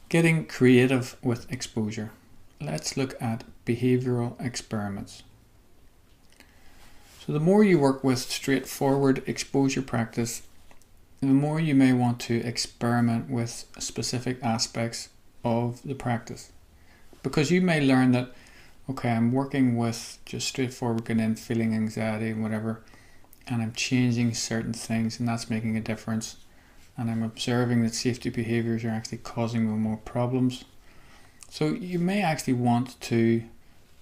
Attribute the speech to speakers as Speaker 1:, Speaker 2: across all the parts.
Speaker 1: Getting creative with exposure. Let's look at behavioural experiments. So the more you work with straightforward exposure practice, the more you may want to experiment with specific aspects of the practice. Because you may learn that, okay, I'm working with just straightforward getting in, feeling anxiety and whatever, and I'm changing certain things and that's making a difference. And I'm observing that safety behaviours are actually causing me more problems. So you may actually want to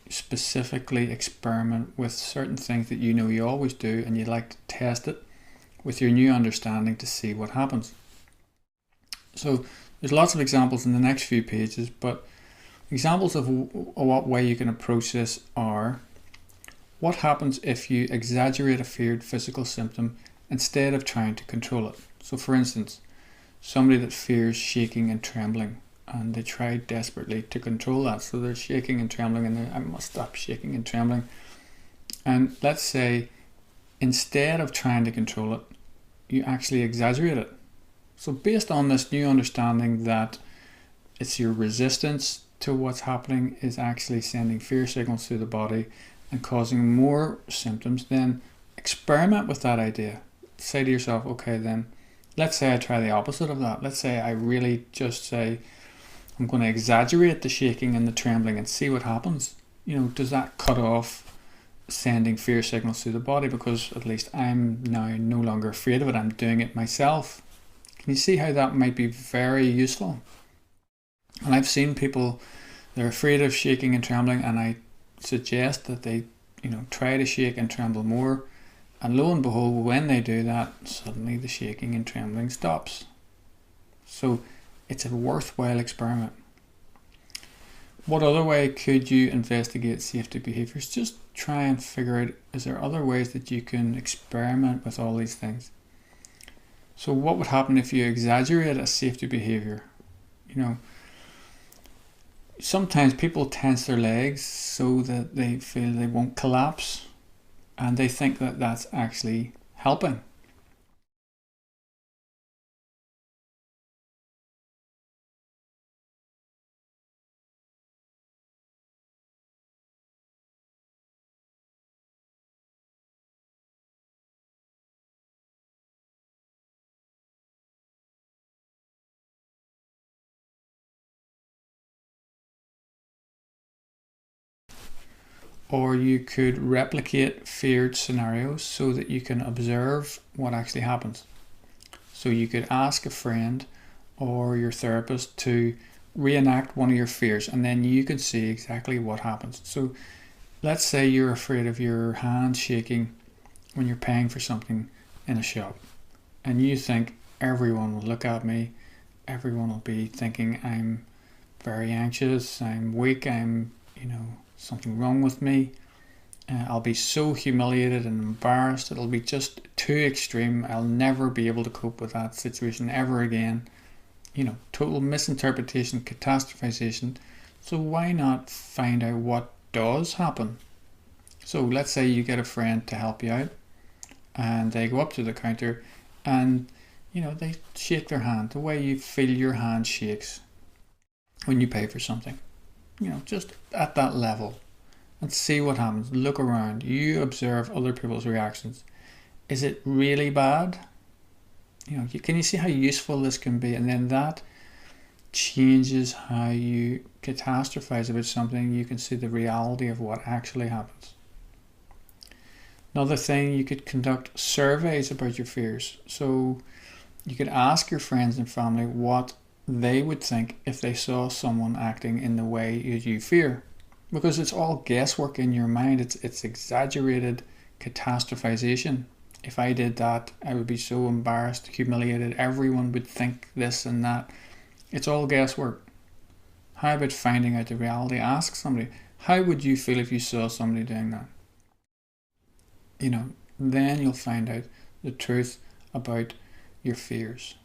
Speaker 1: specifically experiment with certain things that you know you always do, and you'd like to test it with your new understanding to see what happens. So there's lots of examples in the next few pages, but examples of what way you can approach this are: what happens if you exaggerate a feared physical symptom instead of trying to control it? So for instance, somebody that fears shaking and trembling, and they try desperately to control that. So they're shaking and trembling, and I must stop shaking and trembling. And let's say instead of trying to control it, you actually exaggerate it. So based on this new understanding that it's your resistance to what's happening is actually sending fear signals through the body and causing more symptoms, then experiment with that idea. Say to yourself, okay, then let's say I try the opposite of that. Let's say I really just say, I'm going to exaggerate the shaking and the trembling and see what happens. Does that cut off sending fear signals through the body? Because at least I'm now no longer afraid of it. I'm doing it myself. Can you see how that might be very useful? And I've seen people, they're afraid of shaking and trembling, and I suggest that they, try to shake and tremble more. And lo and behold, when they do that, suddenly the shaking and trembling stops. So it's a worthwhile experiment. What other way could you investigate safety behaviours? Just try and figure out, is there other ways that you can experiment with all these things? So what would happen if you exaggerate a safety behaviour? Sometimes people tense their legs so that they feel they won't collapse, and they think that that's actually helping. Or you could replicate feared scenarios so that you can observe what actually happens. So you could ask a friend or your therapist to reenact one of your fears, and then you could see exactly what happens. So let's say you're afraid of your hand shaking when you're paying for something in a shop, and you think everyone will look at me, everyone will be thinking I'm very anxious, I'm weak, I'm something wrong with me. I'll be so humiliated and embarrassed. It'll be just too extreme. I'll never be able to cope with that situation ever again. Total misinterpretation, catastrophization. So why not find out what does happen? So let's say you get a friend to help you out, and they go up to the counter and they shake their hand the way you feel your hand shakes when you pay for something. Just at that level, and see what happens. Look around. You observe other people's reactions. Is it really bad? Can you see how useful this can be? And then that changes how you catastrophize about something. You can see the reality of what actually happens. Another thing, you could conduct surveys about your fears. So you could ask your friends and family what they would think if they saw someone acting in the way you fear, because it's all guesswork in your mind. It's exaggerated catastrophization. If I did that, I would be so embarrassed, humiliated, everyone would think this and that. It's all guesswork. How about finding out the reality? Ask somebody, how would you feel if you saw somebody doing that? Then you'll find out the truth about your fears.